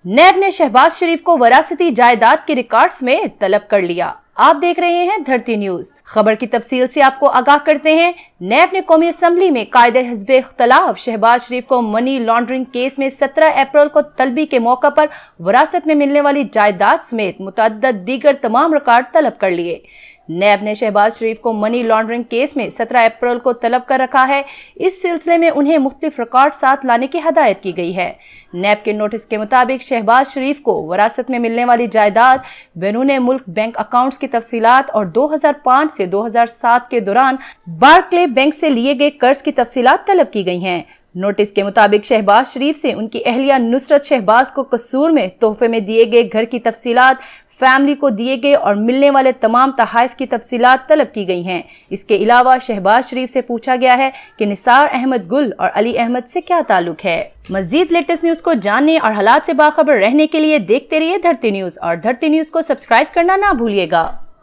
नैब ने शहबाज शरीफ को वरासती जायदाद के रिकॉर्ड्स में तलब कर लिया। आप देख रहे हैं धरती न्यूज। खबर की तफसील से आपको आगाह करते हैं। नैब ने कौमी असम्बली में कायदे हिज़्ब इख्तिलाफ शहबाज शरीफ को मनी लॉन्ड्रिंग केस में 17 अप्रैल को तलबी के मौके पर वरासत में मिलने वाली जायदाद समेत मुतअद्दिद दीगर तमाम रिकॉर्ड तलब कर लिए। नैब ने शहबाज शरीफ को मनी लॉन्ड्रिंग केस में 17 अप्रैल को तलब कर रखा है। इस सिलसिले में उन्हें मुख्तलिफ रिकॉर्ड साथ लाने की हदायत की गई है। नैब के नोटिस के मुताबिक शहबाज शरीफ को वरासत में मिलने वाली जायदाद, बैरून मुल्क बैंक अकाउंट्स की तफसीलात और 2005 से 2007 के दौरान बार्कले बैंक से लिए गए कर्ज की तफसीलात तलब की गई हैं। नोटिस के मुताबिक शहबाज शरीफ से उनकी अहलिया नुसरत शहबाज को कसूर में तोहफे में दिए गए घर की तफसीलात, फैमिली को दिए गए और मिलने वाले तमाम तहाइफ की तफसीलात तलब की गई हैं। इसके अलावा शहबाज शरीफ से पूछा गया है कि निसार अहमद गुल और अली अहमद से क्या ताल्लुक है। मजीद लेटेस्ट न्यूज को जानने और हालात से बाखबर रहने के लिए देखते रहिए धरती न्यूज और धरती न्यूज को सब्सक्राइब करना ना भूलिएगा।